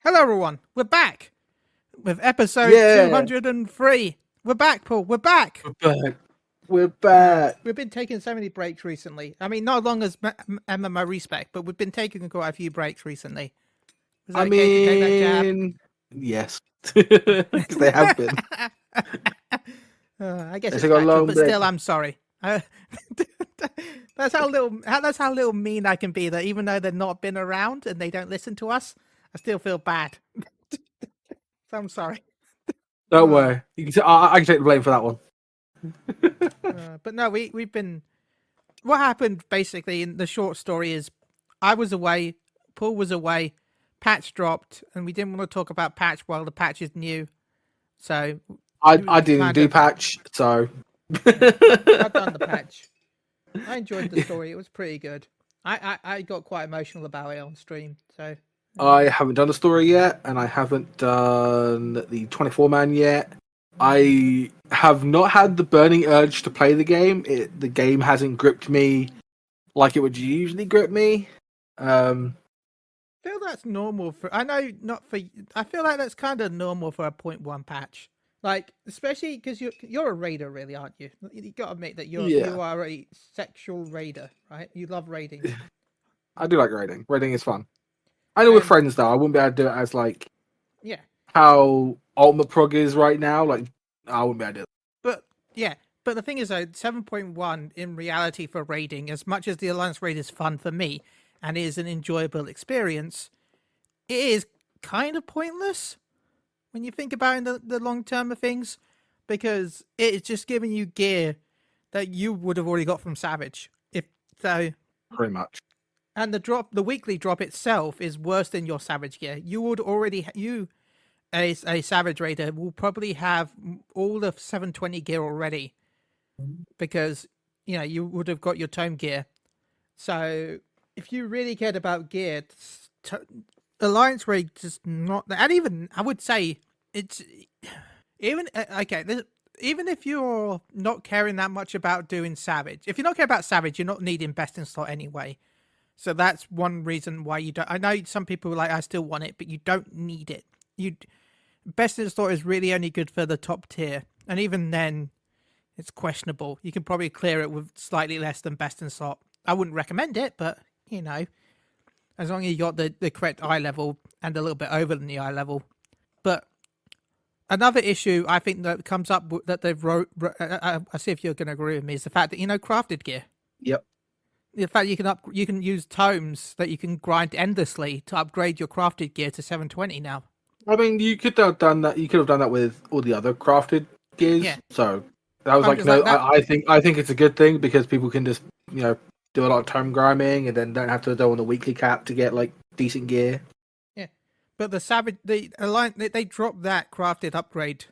Hello, everyone. We're back with episode Yeah, 203. We're back, Paul. We're back. we're back. We're back. We've been taking so many breaks recently. I mean, not as long as MMO Respect, but we've been taking quite a few breaks recently. Is I that okay to take that jab? mean, yes, because they have been. I guess They it's took a factual, long but break. still, I'm sorry. That's how little mean I can be. That even though they've not been around and they don't listen to us, I still feel bad. So I'm sorry. Don't Uh, worry. I can take the blame for that one. but no, we've been. What happened basically in the short story is, I was away, Paul was away, patch dropped, and we didn't want to talk about patch while the patch is new. So I we didn't kind do of. patch, so I've done the patch. I enjoyed the story. It was pretty good. I got quite emotional about it on stream. So I haven't done the story yet, and I haven't done the 24-man yet. I have not had the burning urge to play the game. The game hasn't gripped me like it would usually grip me. I feel that's normal for. I know not for. I feel like that's kind of normal for a point one patch. Like, especially because you're a raider, really, aren't you? You got to admit that Yeah, you are a sexual raider, right? You love raiding, I do like raiding. Raiding is fun. I know with and friends though, I wouldn't be able to do it as like yeah, how Ultimate Prog is right now. Like I wouldn't be able to do it. but yeah, but the thing is though, 7.1 in reality for raiding, as much as the Alliance raid is fun for me and is an enjoyable experience, it is kind of pointless when you think about it in the long term of things, because it's just giving you gear that you would have already got from Savage. If so, Pretty much. and the weekly drop itself is worse than your Savage gear. You would already a Savage Raider will probably have all the 720 gear already, because you would have got your tome gear. So if you really cared about gear, Alliance Raid just not, and even I would say it's even okay. Even if you're not caring that much about doing Savage, if you're not caring about Savage, you're not needing best in slot anyway. So that's one reason why you don't. I know some people are like, I still want it, but you don't need it. You best in slot is really only good for the top tier, and even then, it's questionable. You can probably clear it with slightly less than best in slot. I wouldn't recommend it, but as long as you got the correct eye level and a little bit over than the eye level. But another issue I think that comes up that they've I see if you're going to agree with me, is the fact that crafted gear. Yep. The fact you can use tomes that you can grind endlessly to upgrade your crafted gear to 720 now. I mean, you could have done that. You could have done that with all the other crafted gears. Yeah, So that was I'm like, just like that. I think it's a good thing because people can just do a lot of tome grinding and then don't have to go on the weekly cap to get like decent gear. Yeah, but the alliance, they dropped that crafted upgrade.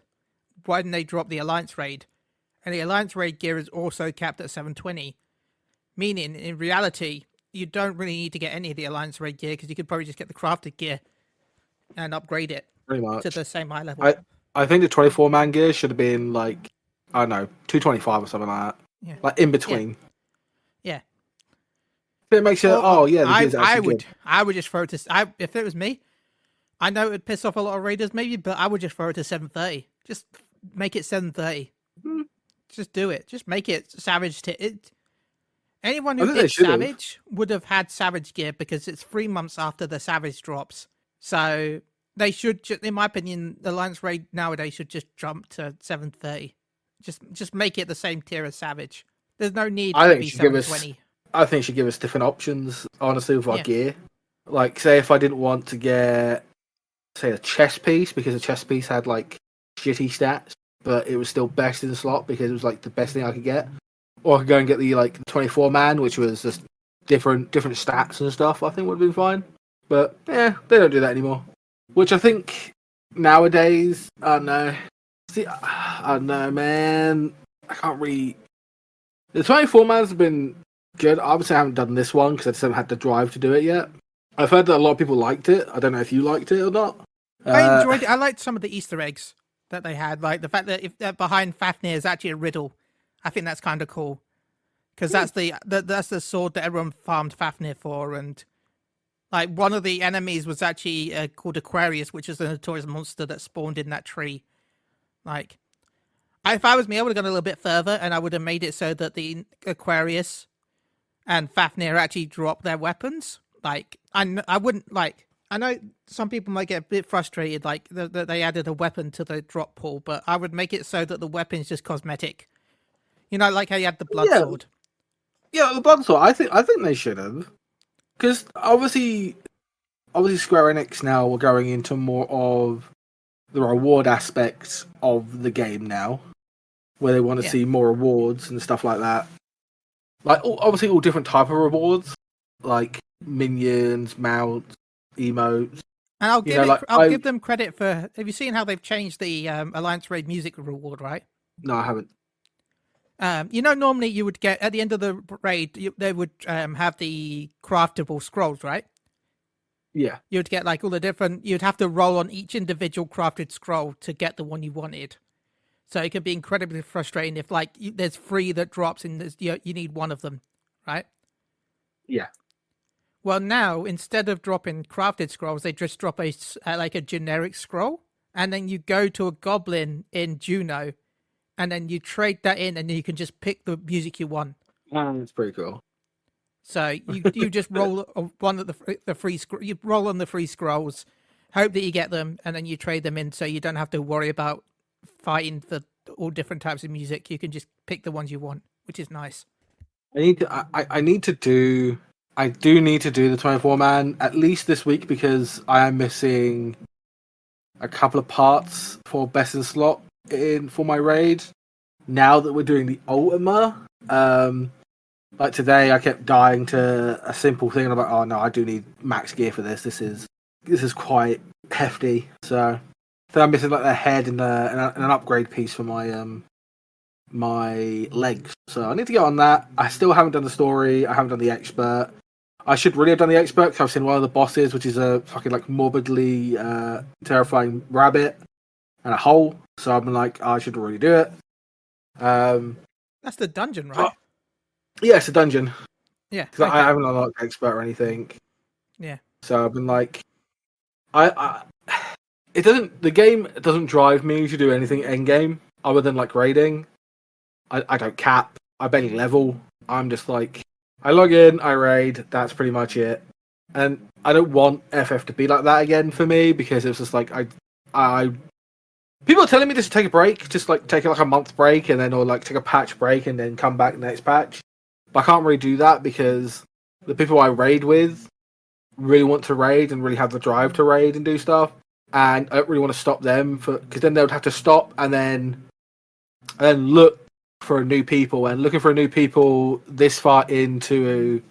Why didn't they drop the alliance raid? And the alliance raid gear is also capped at 720. Meaning, in reality, you don't really need to get any of the Alliance raid gear, because you could probably just get the crafted gear and upgrade it Pretty to much. the same eye level. I think the 24-man gear should have been like, I don't know, 225 or something like that. Yeah, Like in yeah, between. yeah. It makes you, Or oh yeah, the gear's actually good. I would just throw it to. If it was me, I know it would piss off a lot of raiders maybe, but I would just throw it to 730. Just make it 730. Hmm. Just do it. Just make it Savage. Anyone I who think they did should have. Savage would have had Savage gear, because it's 3 months after the Savage drops. So they should, in my opinion, the Alliance raid nowadays should just jump to 730. Just make it the same tier as Savage. There's no need I for it to think it be should give us 720. I think it should give us different options, honestly, with our Yeah, gear. Like, say if I didn't want to get, say, a chest piece, because a chest piece had, like, shitty stats, but it was still best in the slot because it was, like, the best thing I could get. Or I could go and get the, like, the 24-man, which was just different stats and stuff, I think would have been fine. But, yeah, they don't do that anymore. Which I think, nowadays, I don't know. See, I don't know, man. I can't really... The 24-man's been good. Obviously, I haven't done this one because I just haven't had the drive to do it yet. I've heard that a lot of people liked it. I don't know if you liked it or not. I enjoyed it. I liked some of the Easter eggs that they had, like the fact that if behind Fafnir is actually a riddle. I think that's kind of cool, because that's the sword that everyone farmed Fafnir for, and Like one of the enemies was actually called Aquarius, which is a notorious monster that spawned in that tree. Like, if I was me, I would have gone a little bit further, and I would have made it so that the Aquarius and Fafnir actually drop their weapons. Like, I wouldn't like. I know some people might get a bit frustrated, like that they added a weapon to the drop pool, but I would make it so that the weapon's just cosmetic. You know, like how you had the blood Yeah, sword. yeah, the blood sword. I think they should have, because obviously Square Enix now are going into more of the reward aspects of the game now, where they want to Yeah. see more rewards and stuff like that. Like obviously all different type of rewards, like minions, mounts, emotes. And I'll You know, like I'll give them credit for. Have you seen how they've changed the Alliance Raid music reward? Right. no, I haven't. You know, normally you would get at the end of the raid, they would have the craftable scrolls, right? Yeah, You'd get like all the different. You'd have to roll on each individual crafted scroll to get the one you wanted. So it could be incredibly frustrating if like there's three that drops and you need one of them, right? yeah. Well, now instead of dropping crafted scrolls, they just drop like a generic scroll, and then you go to a goblin in Juno, and then you trade that in, and then you can just pick the music you want. It's pretty cool. So you just roll one of the free you roll on the free scrolls, hope that you get them, and then you trade them in, so you don't have to worry about fighting for all different types of music. You can just pick the ones you want, which is nice. I need to do. I do need to do the 24-man at least this week because I am missing a couple of parts for best in slot in for my raid. Now that we're doing the Ultima, like today, I kept dying to a simple thing, and I'm like, oh no, I do need max gear for this. This is quite hefty. So I'm missing like the head and an upgrade piece for my legs. So I need to get on that. I still haven't done the story. I haven't done the expert. I should really have done the expert because I've seen one of the bosses, which is a fucking like morbidly terrifying rabbit and a hole. So I'm like, I should really do it. That's the dungeon, right? Yeah, it's a dungeon. Yeah. Because Okay. I haven't unlocked expert or anything. Yeah. So I've been like, it doesn't. The game doesn't drive me to do anything end game other than like raiding. I don't cap. I barely level. I'm just like, I log in, I raid. That's pretty much it. And I don't want FF to be like that again for me because it's just like I. People are telling me just to take a break, just like take like a month break and then or like take a patch break and then come back next patch. But I can't really do that because the people I raid with really want to raid and really have the drive to raid and do stuff, and I don't really want to stop them because then they would have to stop and then look for new people, and looking for new people this far into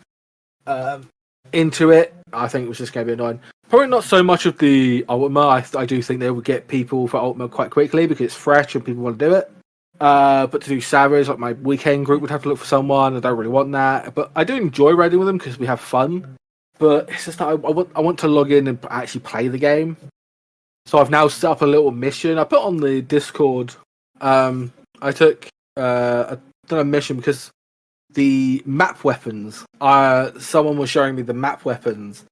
it, I think it was just going to be annoying. Probably not so much of the Ultima. I do think they would get people for Ultima quite quickly because it's fresh and people want to do it. But to do Savage, like my weekend group would have to look for someone. I don't really want that, but I do enjoy raiding with them because we have fun. But it's just that I want to log in and actually play the game. So I've now set up a little mission. I put on the Discord. I took I've done a mission because the map weapons. Someone was showing me the map weapons.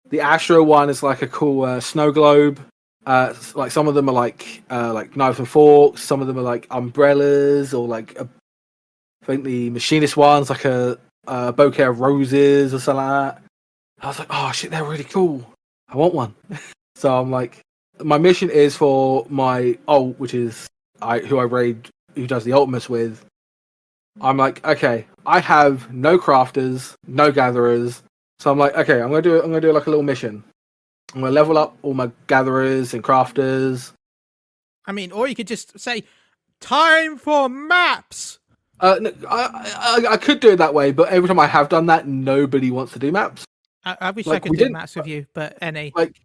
The Astro one is like a cool snow globe. Like some of them are like knives and forks. Some of them are like umbrellas, or like I think the machinist one's like a bouquet of roses or something like that. I was like, oh shit, they're really cool. I want one. So I'm like, my mission is for my ult, which is who I raid, who does the ultimates with. I'm like, okay, I have no crafters, no gatherers. So I'm like, okay, I'm gonna do like a little mission. I'm gonna level up all my gatherers and crafters. I mean, or you could just say, "Time for maps." No, I could do it that way, but every time I have done that, nobody wants to do maps. I wish I Like could we do did maps with you, but any. like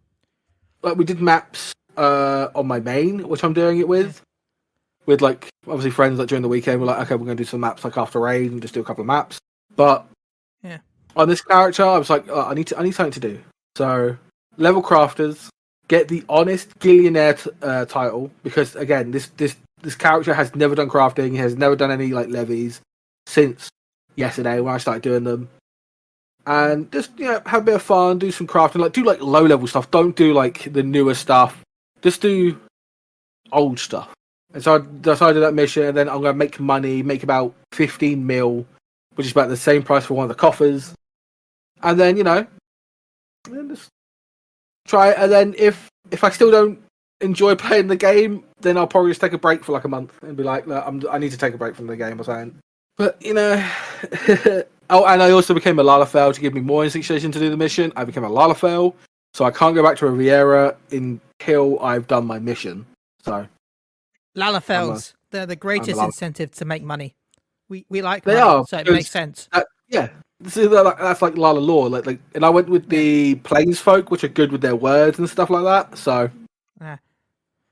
we did maps on my main, which I'm doing it with like obviously friends. Like during the weekend, we're like, okay, we're gonna do some maps like after raid and just do a couple of maps. But yeah, on this character, I was like, oh, I need something to do. So level crafters, get the honest Gillionaire title because again, this character has never done crafting. He has never done any like levies since yesterday when I started doing them. and just have a bit of fun, do some crafting, like do like low level stuff. Don't do like the newer stuff. Just do old stuff. And so I decided that mission, and then I'm gonna make money, make about 15 mil, which is about the same price for one of the coffers. And then just try it. And then if I still don't enjoy playing the game, then I'll probably just take a break for like a month and be like, look, I need to take a break from the game or something. But oh, and I also became a Lalafell to give me more instinctation to do the mission. I became a Lalafell, so I can't go back to Riviera until I've done my mission. So Lalafells, they're the greatest incentive to make money. We like they money, are, so it makes sense. Yeah. So that's like Lala Law, like, and I went with the Plains folk, which are good with their words and stuff like that. So,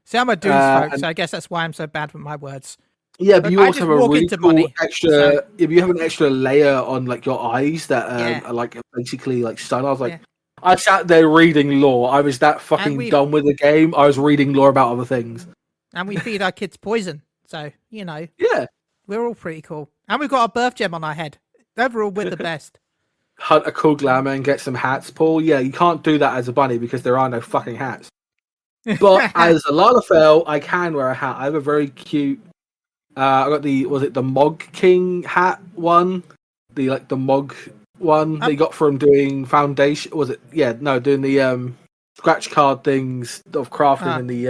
see, I'm a Dunes folk, so I guess that's why I'm so bad with my words. Yeah, but you also have a really cool extra. So... If you have an extra layer on like your eyes that are like basically like sun, I was like, I sat there reading lore. I was that fucking done with the game. I was reading lore about other things. And we feed our kids poison, so yeah, we're all pretty cool. And we've got our birth gem on our head. Overall, we're the best. Hunt a cool glamour and get some hats, Paul. Yeah, you can't do that as a bunny because there are no fucking hats. But as a Lalafell, I can wear a hat. I have a very cute. I got the Mog King hat one, the Mog one they got from doing foundation. Was it? Yeah, no, doing the scratch card things of crafting in the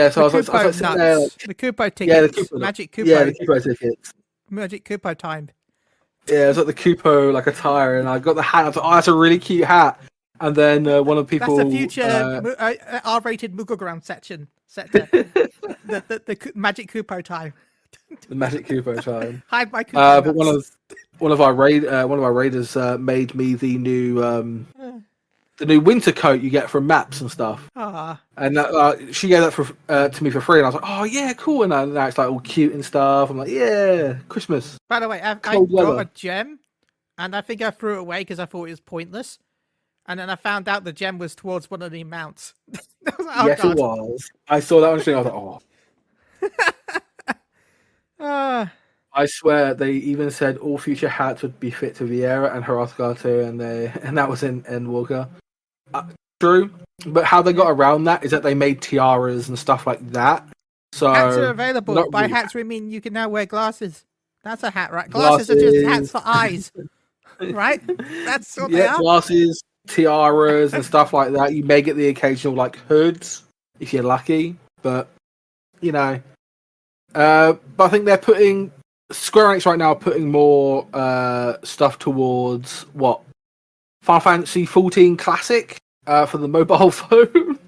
So I was like sitting there, the Kupo tickets. Yeah, the Kupo, Magic Kupo. Yeah, the Kupo tickets. Magic Kupo time. Yeah, it was like the Kupo attire, and I got the hat. I was like, oh, that's a really cute hat. And then one of the people. That's the future R-rated Moogle ground sector. the Magic Kupo time. The Magic Kupo time. Hide my Kupo. But one of our raiders made me the new winter coat you get from maps and stuff. And she gave that to me for free, and I was like, oh yeah, cool. And now it's like all cute and stuff. I'm like, yeah, Christmas. By the way, I got a gem, and I think I threw it away because I thought it was pointless. And then I found out the gem was towards one of the mounts. It was. I saw that on the screen. I was like, oh. I swear they even said all future hats would be fit to Vieira and Hrothgar too, and that was in Endwalker. True, but how they got around that is that they made tiaras and stuff like that. So hats are available. By hats we mean you can now wear glasses. That's a hat, right? Glasses are just hats for eyes, right? That's what they are. Glasses, tiaras, and stuff like that. You may get the occasional hoods if you're lucky, but but I think they're putting Square Enix right now are putting more stuff towards what Final Fantasy 14 Classic for the mobile phone.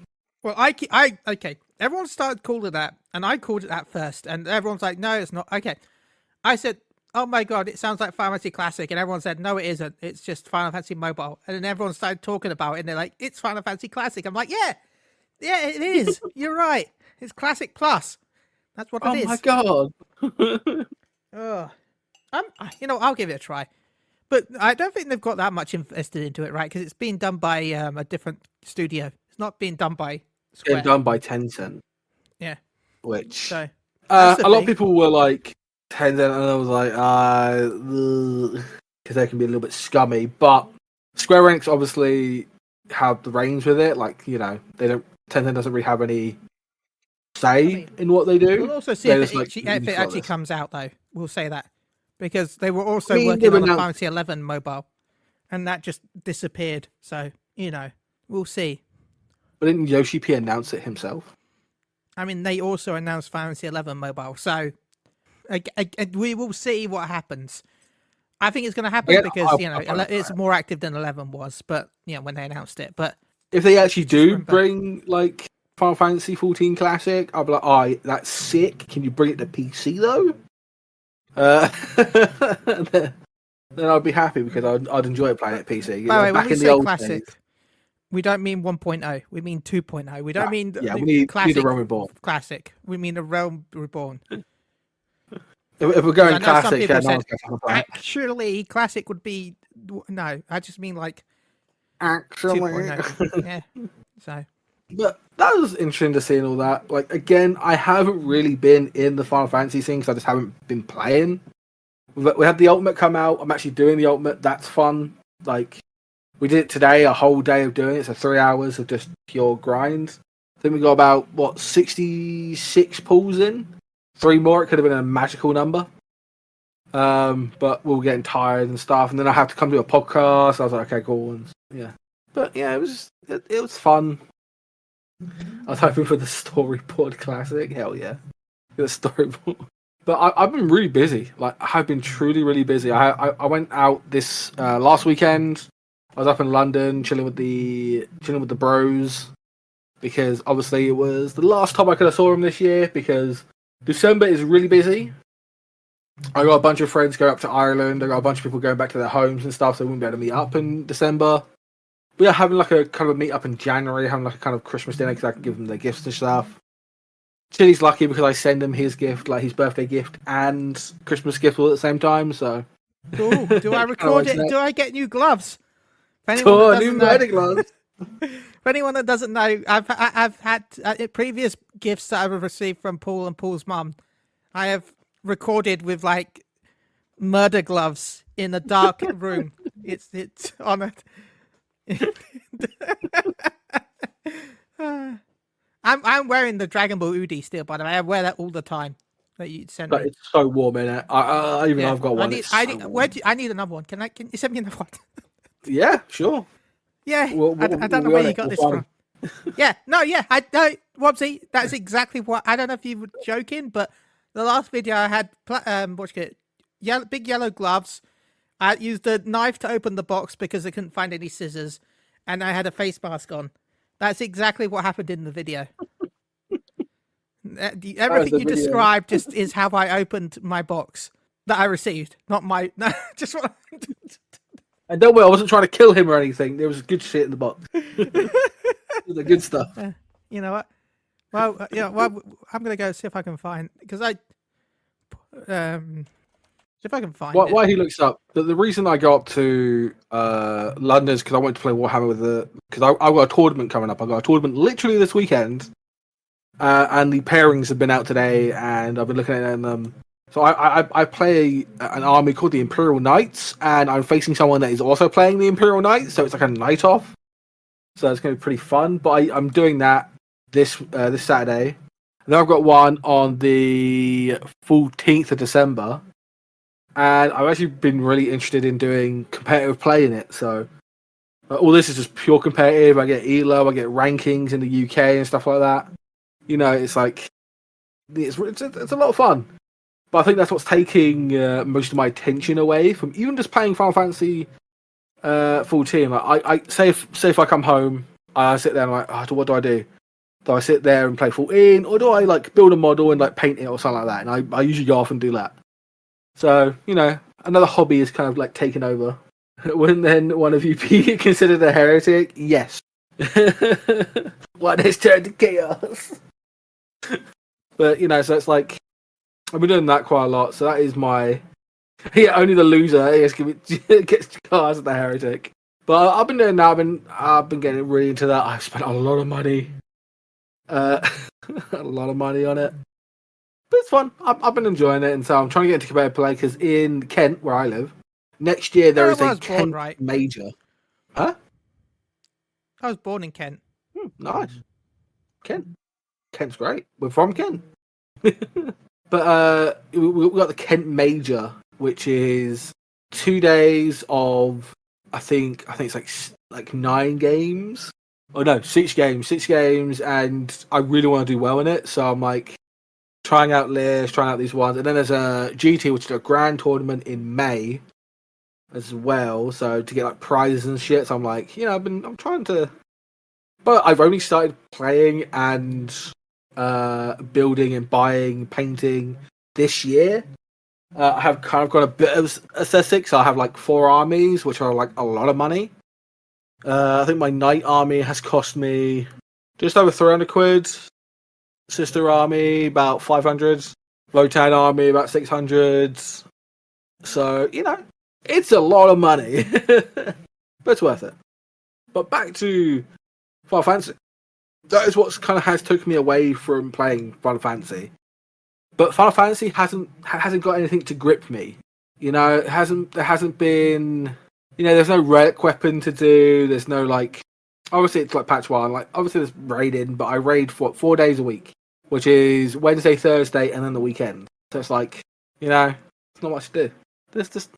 Well, okay. Everyone started calling it that, and I called it that first, and everyone's like, "No, it's not." Okay, I said, "Oh my god, it sounds like Final Fantasy Classic," and everyone said, "No, it isn't. It's just Final Fantasy Mobile." And then everyone started talking about it, and they're like, "It's Final Fantasy Classic." I'm like, "Yeah, it is. You're right. It's Classic Plus. That's what it is." Oh my god. I'll give it a try, but I don't think they've got that much invested into it, right? Because it's being done by a different studio. It's not being done by Square. It's done by Tencent. Yeah. Which so a lot of people were like Tencent, and I was like, because they can be a little bit scummy. But Square Enix obviously have the reins with it. Tencent doesn't really have any say in what they do. We'll also see if it actually comes out, though. We'll say that. Because they were also working on the Final Fantasy 11 mobile, and that just disappeared. So, we'll see. But didn't Yoshi P announce it himself? I mean, they also announced Final Fantasy 11 mobile, so we will see what happens. I think it's going to happen because, it's more active than 11 was, but, when they announced it. But if they actually do bring, Final Fantasy 14 Classic, I'll be like, that's sick. Can you bring it to PC, though? Then I'd be happy because I'd enjoy playing it PC. By the way, when we say classic, we don't mean 1.0. We mean 2.0. We don't mean we need classic. The Realm Reborn. Classic. We mean the Realm Reborn. If we're going classic, actually, classic would be no. I just mean actually. 2.0. Yeah. So. But that was interesting to see and all that. Again, I haven't really been in the Final Fantasy scene because I just haven't been playing. We had the Ultimate come out. I'm actually doing the Ultimate. That's fun. like we did it today, a whole day of doing it, so 3 hours of just pure grind. I think we got about 66 pulls in. 3 more, it could have been a magical number. But we were getting tired and stuff, and then I had to come to a podcast. I was like, okay, cool, and yeah. But yeah, it was fun. I was hoping for the storyboard classic. Hell yeah, the storyboard. But I've been really busy. Like I've been truly really busy. I went out this last weekend. I was up in London chilling with the bros because obviously it was the last time I could have saw them this year because December is really busy. I got a bunch of friends going up to Ireland. I got a bunch of people going back to their homes and stuff, so we wouldn't be able to meet up in December. We are having like a kind of a meet up in January, having like a kind of Christmas dinner because I can give them their gifts and stuff. Chille's lucky because I send him his gift, like his birthday gift and Christmas gift all at the same time. So, Ooh, do I record it? Do I get new gloves? For anyone that doesn't know, I've had previous gifts that I've received from Paul and Paul's mum. I have recorded with like murder gloves in a dark room. It's on it. I'm wearing the Dragon Ball Udi still, by the way. I wear that all the time. That you send me. It's so warm in it. I've got one. I need another one. Can you send me another one? Yeah, sure. Yeah, I don't know where you got this from. Yeah, I know, Wobsy. That's exactly what. I don't know if you were joking, but the last video I had, big yellow gloves. I used a knife to open the box because I couldn't find any scissors, and I had a face mask on. That's exactly what happened in the video. Everything you described just is how I opened my box that I received, not my. No, just what. And don't worry, I wasn't trying to kill him or anything. There was good shit in the box. The good stuff. You know what? Well, I'm gonna go see if I can find because see if I can find it. Why he looks up? The reason I go up to London is because I went to play Warhammer with because I've got a tournament coming up. I got a tournament literally this weekend, and the pairings have been out today, and I've been looking at them. So I play an army called the Imperial Knights, and I'm facing someone that is also playing the Imperial Knights, so it's like a night off. So it's going to be pretty fun. But I'm doing that this Saturday. And then I've got one on the 14th of December. And I've actually been really interested in doing competitive play in it. So all this is just pure competitive. I get ELO, I get rankings in the UK and stuff like that. You know, it's like it's a lot of fun. But I think that's what's taking most of my attention away from even just playing Final Fantasy full team. I say if I come home, I sit there and I'm like, what do I do? Do I sit there and play full in, or do I like build a model and like paint it or something like that? And I usually go off and do that. So you know, another hobby is kind of like taken over. Wouldn't then one of you be considered a heretic? Yes. What has turned to chaos? But you know, so it's like. I've been doing that quite a lot, so that is my. Yeah, only the loser gets cast as the heretic. But I've been doing that. I've been getting really into that. I've spent a lot of money, a lot of money on it. But it's fun. I've been enjoying it, and so I'm trying to get into competitive play because in Kent, where I live, next year there is a Kent major. Huh? I was born in Kent. Nice. Kent's great. We're from Kent. But we got the Kent Major, which is 2 days of I think it's like 9 games. Oh no, 6 games, and I really want to do well in it. So I'm like trying out lists, trying out these ones, and then there's a GT, which is a grand tournament in May as well. So to get like prizes and shit. So I'm like, you know, I'm trying to, but I've only started playing and. Building and buying, painting this year. I have kind of got a bit of aesthetics. So I have like 4 armies, which are like a lot of money. I think my Knight army has cost me just over 300 quid. Sister army about 500. Votan army about 600. So you know, it's a lot of money, but it's worth it. But back to Final Fantasy. That is what kind of has took me away from playing Final Fantasy. But Final Fantasy hasn't got anything to grip me. You know, there hasn't been there's no relic weapon to do. There's no like. Obviously, it's like patch one. Like obviously, there's raiding, but I raid for 4 days a week, which is Wednesday, Thursday, and then the weekend. So it's like, it's not much to do. It's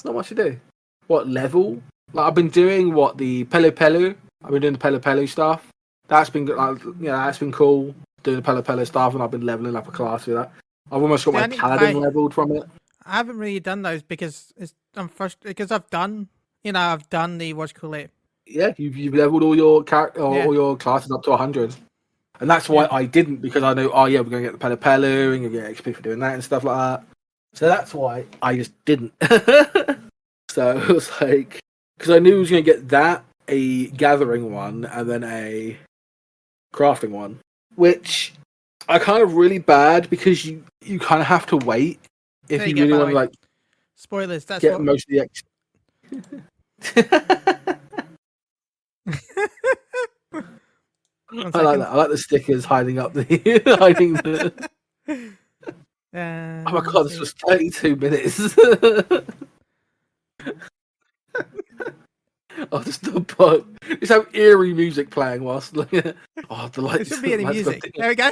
not much to do. What level? Like I've been doing the Pelu Pelu. I've been doing the Pelu Pelu stuff. That's been like, that's been cool. Doing the Pelu Pelu stuff, and I've been leveling up a class with that. I've almost got my paladin leveled from it. I haven't really done those because I'm frustrated because I've done the what you call it. Yeah, you've leveled all your all your classes up to 100, and that's why I didn't, because I know we're gonna get the Pelu Pelu and you get XP for doing that and stuff like that. So that's why I just didn't. So it was like, because I knew I was gonna get that, a gathering one, and then a crafting one, which are kind of really bad because you kind of have to wait if you really want to like. Spoilers. That's get most of the. I like that. I like the stickers hiding up the hiding the. Oh my god! This was 32 minutes. Oh, just the bug. Just have eerie music playing whilst looking at. Oh, the lights. There shouldn't be any music. There we go.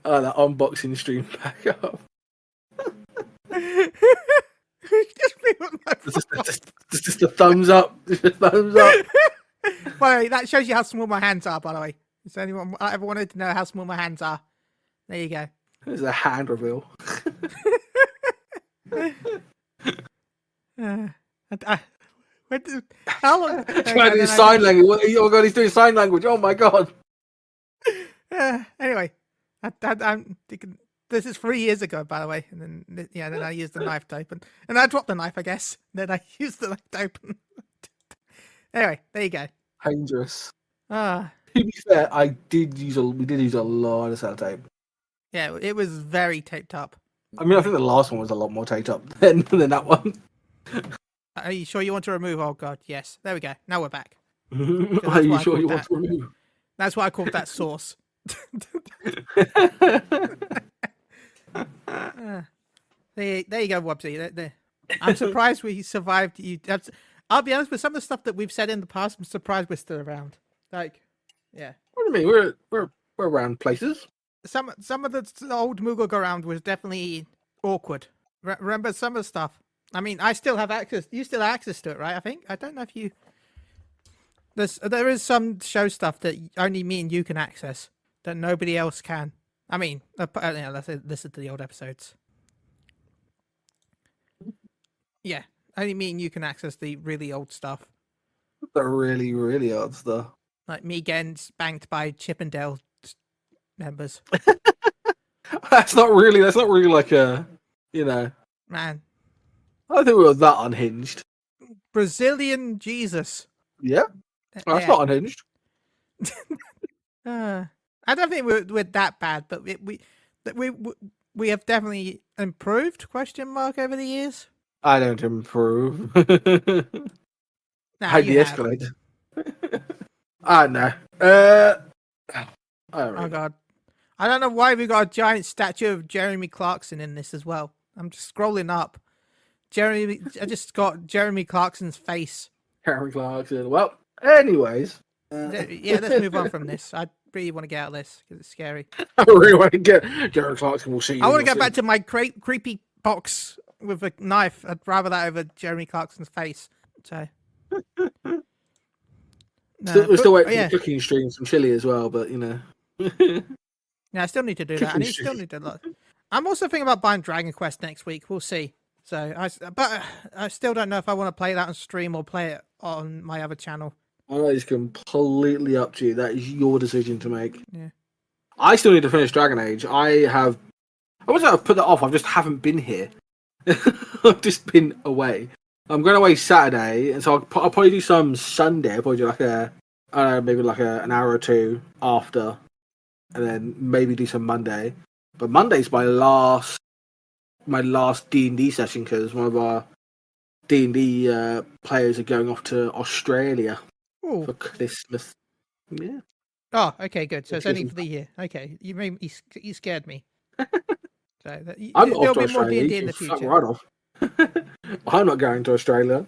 Oh, that unboxing stream back up. Just a thumbs up. Just a thumbs up. Well, that shows you how small my hands are, by the way. If anyone ever wanted to know how small my hands are, there you go. There's a hand reveal. How long? Trying to do sign language. Oh god, he's doing sign language. Oh my god. Anyway, I'm thinking, this is 3 years ago, by the way, and then I used the knife to open, and I dropped the knife, I guess. Then I used the knife to open. Anyway, there you go. Dangerous. To be fair, we did use a lot of sellotape. Yeah, it was very taped up. I mean, I think the last one was a lot more taped up than that one. Are you sure you want to remove? Oh god, yes. There we go. Now we're back. Are you sure you want to remove? That's why I called that sauce. There you go, Wobbsy. I'm surprised we survived. I'll be honest, with some of the stuff that we've said in the past, I'm surprised we're still around. Like, yeah. What do you mean? We're around places. Some of the old Moogle go around was definitely awkward. Remember some of the stuff. I mean, I still have access. You still have access to it, right? I think. I don't know if you. There is some show stuff that only me and you can access that nobody else can. I mean, let's listen to the old episodes. Yeah, only me and you can access the really old stuff. The really, really old stuff. Like me getting spanked by Chippendale members. That's not really like a, Man. I don't think we were that unhinged. Brazilian Jesus. Yeah. That's not unhinged. I don't think we're that bad, but we have definitely improved, over the years. I don't improve. I de-escalate. I know. Oh god. I don't know why we got a giant statue of Jeremy Clarkson in this as well. I'm just scrolling up. I just got Jeremy Clarkson's face. Jeremy Clarkson. Well, anyways. Yeah, let's move on from this. I really want to get out of this because it's scary. I really want to get Jeremy Clarkson. We'll see you. I want to go back to my creepy box with a knife. I'd rather that over Jeremy Clarkson's face. So. We're still waiting for cooking streams from Chille as well, but Yeah, I still need to do that. I still need to. I'm also thinking about buying Dragon Quest next week. We'll see. But I still don't know if I want to play that on stream or play it on my other channel. That is completely up to you. That is your decision to make. Yeah. I still need to finish Dragon Age. I wasn't going to put that off. I just haven't been here. I've just been away. I'm going away Saturday, and so I'll probably do some Sunday. I'll probably do maybe an hour or two after, and then maybe do some Monday. But Monday's my last D&D session because one of our D&D players are going off to Australia for Christmas. Yeah. Oh, okay, good. So it's only Excuse for the year. Okay, you scared me. So I'm not off there'll to be more Australia. You D&D in can the fuck future. right off. I'm not going to Australia.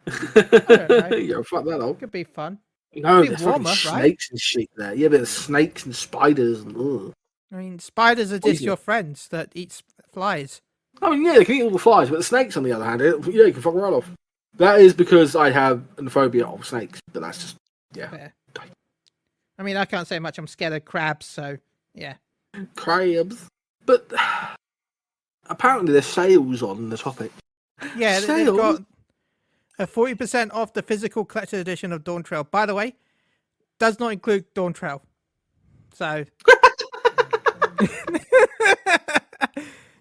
I don't know. Yeah, fuck that off. Could be fun. No, Be there's fucking warmer, right? snakes and shit there. Yeah, but there's snakes and spiders and ugh. I mean, spiders are just Poison. your friends that eat flies. I mean, yeah, they can eat all the flies, but the snakes, on the other hand, yeah, you can fuck right off. That is because I have a phobia of snakes, but that's just, yeah. Fair. I mean, I can't say much. I'm scared of crabs, so yeah. Crabs. But apparently there's sales on the topic. Yeah, they've Sales? got a 40% off the physical collector's edition of Dawn Trail. By the way, does not include Dawn Trail. So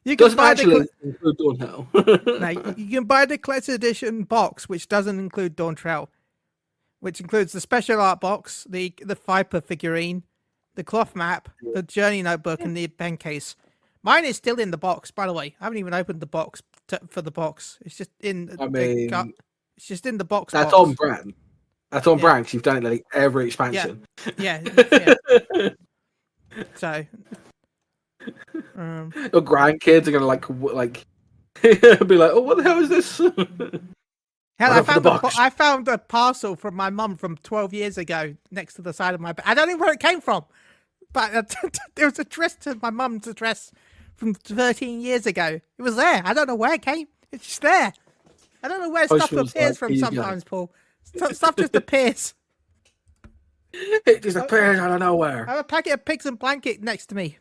you can Doesn't buy actually include Dawn Hell. no, you can buy the collector's edition box, which doesn't include Dawn Trail, which includes the special art box, the Viper figurine, the cloth map, the journey notebook, and the pen case. Mine is still in the box, by the way. I haven't even opened the box for the box. It's just in. It's just in the box. That's box. on brand. That's on brand because you've done it like every expansion. Yeah. So, your grandkids are gonna like be like, "Oh, what the hell is this?" hell, Right I found a parcel from my mum from 12 years ago next to the side of my bed. I don't know where it came from, but there was address to my mum's address from 13 years ago. It was there. I don't know where it came. It's just there. I don't know where stuff appears from sometimes, Paul. Stuff just appears. It just appears out of nowhere. I have a packet of pigs and blanket next to me.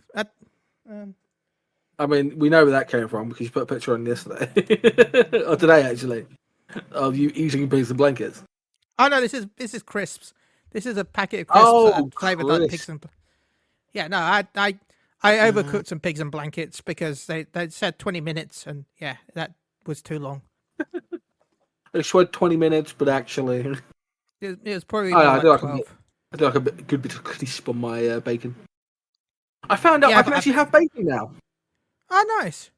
I mean, we know where that came from because you put a picture on yesterday. Or today, actually. Of you eating pigs and blankets. Oh, no, this is crisps. This is a packet of crisps flavored like pigs and... Yeah, no, I overcooked some pigs and blankets because they said 20 minutes, and yeah, that was too long. I swear 20 minutes, but actually... It was probably more like 12. I do like a good bit of crisp on my bacon. I found out I can actually have bacon now. Oh, nice.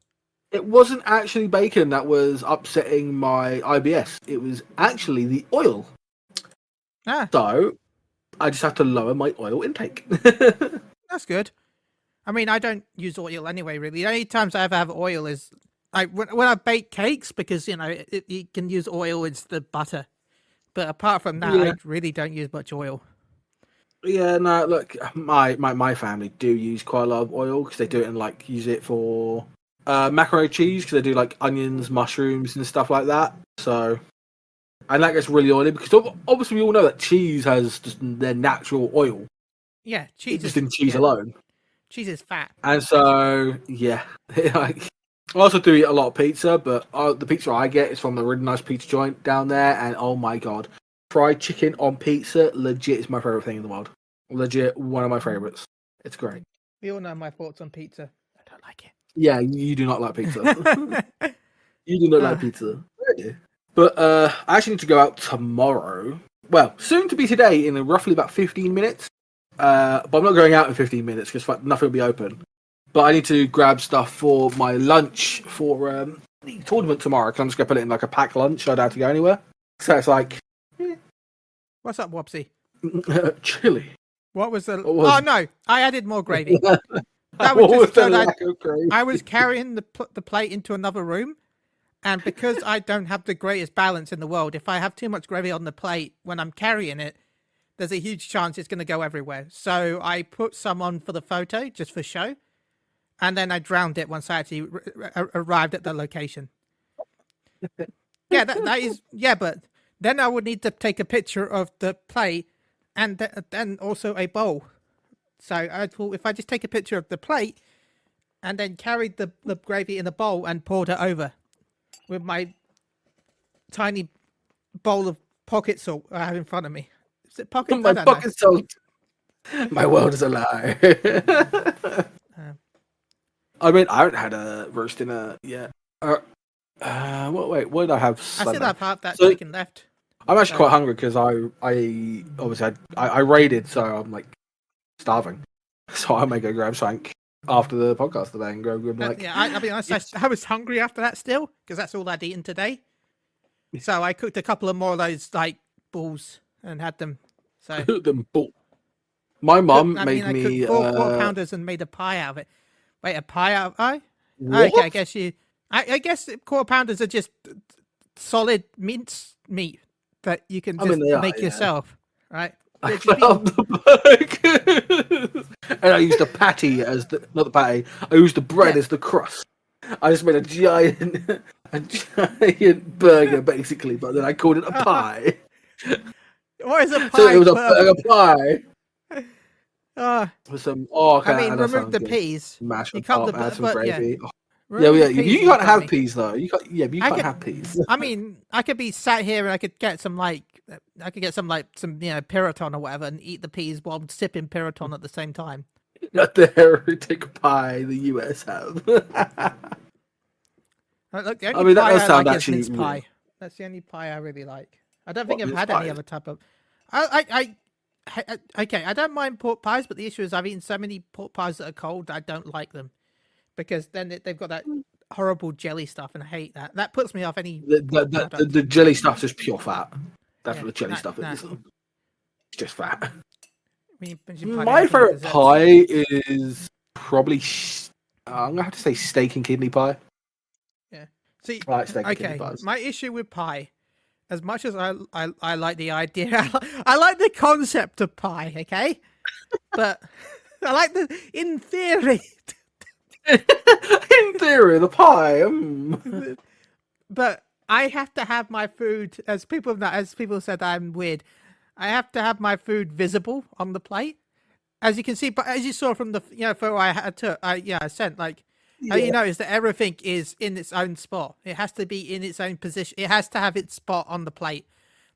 It wasn't actually bacon that was upsetting my IBS. It was actually the oil. So, I just have to lower my oil intake. That's good. I mean, I don't use oil anyway, really. The only times I ever have oil is when I bake cakes, because, you can use oil instead of butter. But apart from that, I really don't use much oil. Yeah, no, look, my family do use quite a lot of oil because they do it and use it for macaroni cheese because they do onions, mushrooms, and stuff like that. So, and that gets really oily because obviously we all know that cheese has just their natural oil. Yeah, cheese just in cheese alone. Cheese is fat. And so, yeah, I also do eat a lot of pizza, but the pizza I get is from a really nice pizza joint down there, and oh my god. Fried chicken on pizza, legit, is my favourite thing in the world. Legit, one of my favourites. It's great. We all know my thoughts on pizza. I don't like it. Yeah, you do not like pizza. You do not like pizza. But I actually need to go out tomorrow. Well, soon to be today in roughly about 15 minutes. But I'm not going out in 15 minutes because nothing will be open. But I need to grab stuff for my lunch for the tournament tomorrow because I'm just going to put it in a packed lunch. I don't have to go anywhere. So it's What's up, Wopsy? Chille. What was the... Oh, no. I added more gravy. That was just I was carrying the plate into another room, and because I don't have the greatest balance in the world, if I have too much gravy on the plate when I'm carrying it, there's a huge chance it's going to go everywhere. So I put some on for the photo, just for show, and then I drowned it once I actually arrived at the location. Yeah, that is... Yeah, but then I would need to take a picture of the plate and then also a bowl. So I thought if I just take a picture of the plate and then carried the gravy in a bowl and poured it over with my tiny bowl of pocket salt I have in front of me. Is it pocket? My pocket salt. My world is a lie. I mean, I haven't had a roast dinner yet. Wait, what did I have? I still have half that chicken left. I'm actually quite hungry because I obviously I raided, so I'm starving. So I may go grab something after the podcast today and go grab I'll be honest, I was hungry after that still because that's all I'd eaten today. So I cooked a couple of more of those balls and had them. So them balls. My mum I made mean, I me. cooked 4 quarter pounders and made a pie out of it. Wait, a pie out of pie? What? Okay, I guess you. I guess quarter pounders are just solid mince meat that you can I mean, just they are, make yeah. yourself, right? I They're just fell off the burger. And I used the patty as the not the patty. I used the bread Yeah. as the crust. I just made a giant burger basically, but then I called it a pie. Or is a So it pie was a purple? burger pie Uh, with some. Oh, I okay, mean, that remove sounds the good. peas. Mash You on can't top, add some but yeah, gravy. Oh, yeah, remove yeah. the peas. You And you can't got have me. peas though. You can't. Yeah, but you I can't could. have peas. I mean, I could be sat here and I could get some I could get some Piriton or whatever and eat the peas while sipping Piriton at the same time. Not the heretic pie the US have. Look, the I only mean, that pie does I sound like is actually mince real. pie. That's the only pie I really like. I don't think What I've mince had pie? any other type of. Okay, I don't mind pork pies, but the issue is I've eaten so many pork pies that are cold I don't like them because then they've got that horrible jelly stuff, and I hate that. That puts me off any pork product. The jelly stuff's just pure fat. That's Yeah, what the jelly nah, stuff nah. is. It's just fat. When you mention pie, My I think of favorite desserts. pie is probably. I'm gonna have to say steak and kidney pie. Yeah. See, I like steak and kidney okay, pies. my issue with pie, as much as I like the idea, I like the concept of pie, okay? But I like in theory. In theory, the pie. But I have to have my food, as people said I'm weird, I have to have my food visible on the plate. As you can see, but as you saw from the photo I sent, like how you notice that everything is in its own spot. It has to be in its own position. It has to have its spot on the plate.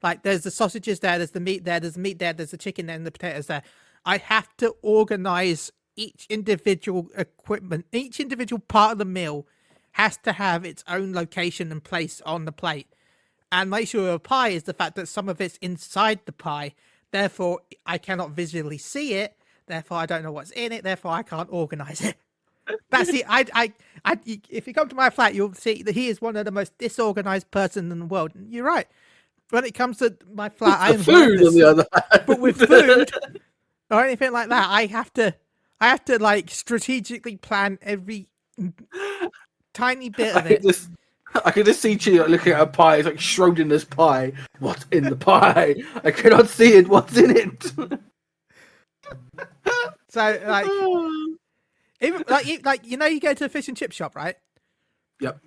Like there's the sausages there, there's the meat there, there's the meat there, there's the chicken there, and the potatoes there. I have to organize each individual equipment, each individual part of the meal has to have its own location and place on the plate. And my issue with a pie is the fact that some of it's inside the pie. Therefore, I cannot visually see it. Therefore, I don't know what's in it. Therefore, I can't organize it. That's the if you come to my flat, you'll see that he is one of the most disorganized person in the world. And you're right. When it comes to my flat, I am food on the other hand. but with food or anything like that, I have to like strategically plan every tiny bit of it. I can just see Chille looking at a pie. It's like Schrodinger's pie. What's in the pie? I cannot see it. What's in it? So like, even like you go to a fish and chip shop, right? Yep.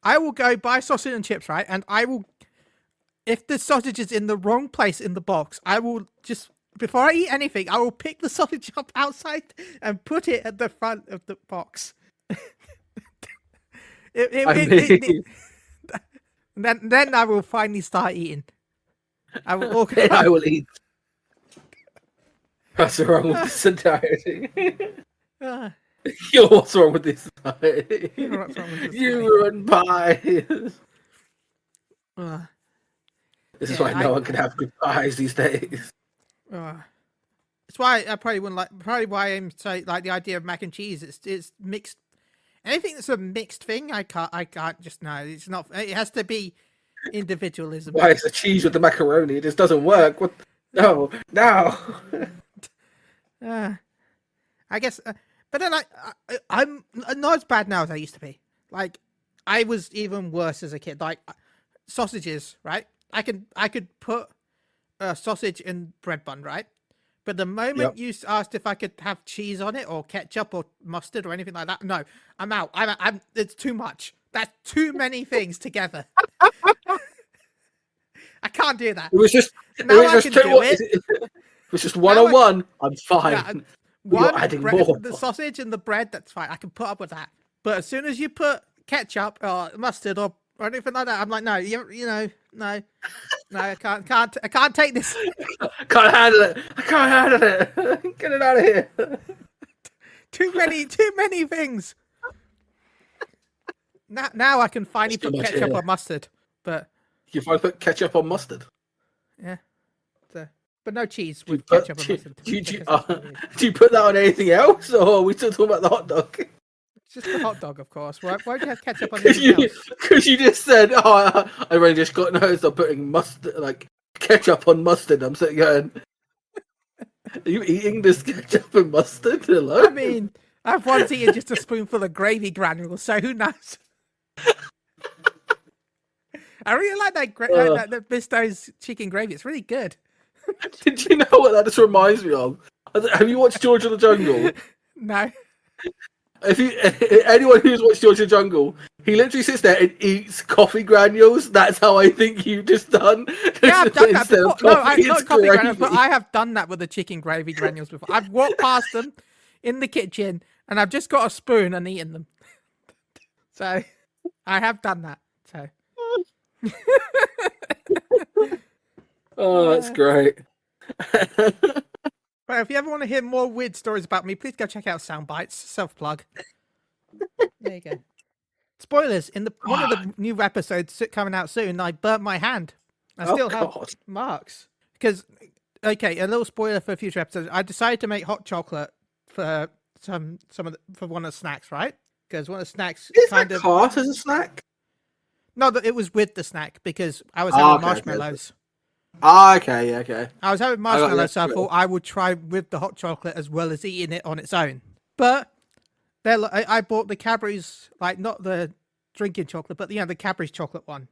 I will go buy sausage and chips, right? And I will, if the sausage is in the wrong place in the box, I will just before I eat anything, I will pick the sausage up outside and put it at the front of the box. Then I will finally start eating. I will organize. I will eat. What's wrong with this society? What's wrong with this society? You ruin pies. This is why no one can have good pies these days. It's why I probably wouldn't like. Probably why I'm so like the idea of mac and cheese. It's mixed. Anything that's a mixed thing, I can't just no. It's not. It has to be individualism. Why is the cheese with the macaroni? It just doesn't work. What? No. I guess, but then I'm not as bad now as I used to be. Like I was even worse as a kid. Like sausages, right? I could put a sausage in bread bun, right? But the moment you asked if I could have cheese on it or ketchup or mustard or anything like that, no, I'm out. I'm it's too much. That's too many things together. I can't do that. It was just one on one. I'm fine. Yeah, You're adding more. The sausage and the bread, that's fine. I can put up with that. But as soon as you put ketchup or mustard or anything like that, I'm like, no, no, I can't take this. Can't handle it. I can't handle it. Get it out of here. Too many things. Now I can finally put ketchup or mustard, but you finally put ketchup on mustard. Yeah, but no cheese with ketchup and mustard. Do you put that on anything else, or are we still talking about the hot dog? It's just the hot dog, of course. Why would you have ketchup on anything else? Because you just said, "Oh, I really just got noticed on putting mustard, like ketchup on mustard." I'm sitting going, Are you eating this ketchup and mustard? Hello? I mean, I've once eaten just a spoonful of gravy granules, so who knows? I really like that Bisto's chicken gravy. It's really good. Did you know what that just reminds me of? Have you watched George of the Jungle? No. If you anyone who's watched George of the Jungle, he literally sits there and eats coffee granules. That's how I think you've just done. Yeah, I've done that Instead before. of coffee, Not it's coffee gravy. granules, but I have done that with the chicken gravy granules before. I've walked past them in the kitchen and I've just got a spoon and eaten them. So I have done that. So Oh, that's great. well, if you ever want to hear more weird stories about me, please go check out Soundbites. Self plug. There you go. Spoilers, in one of the new episodes coming out soon, I burnt my hand. I still have marks. Because, okay, a little spoiler for future episodes. I decided to make hot chocolate for for one of the snacks, right? Because one of the snacks Is kind that of class as a snack? no, that it was with the snack because I was having Okay, marshmallows. Okay, yeah, okay. I was having marshmallows, so I thought I would try with the hot chocolate as well as eating it on its own. But I bought the Cadbury's, like not the drinking chocolate, but the Cadbury's chocolate one.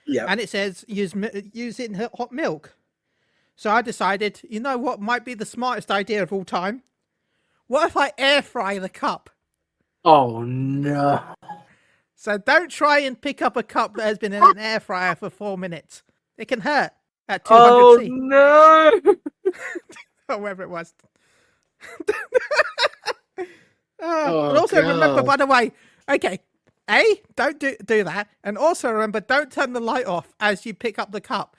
Yeah. And it says use it in hot milk. So I decided, you know what might be the smartest idea of all time? What if I air fry the cup? Oh no. So don't try and pick up a cup that has been in an air fryer for 4 minutes. It can hurt at 200C. Oh no. Or whatever it was. Oh, and also remember, God. by the way, okay, don't do that. And also remember, don't turn the light off as you pick up the cup.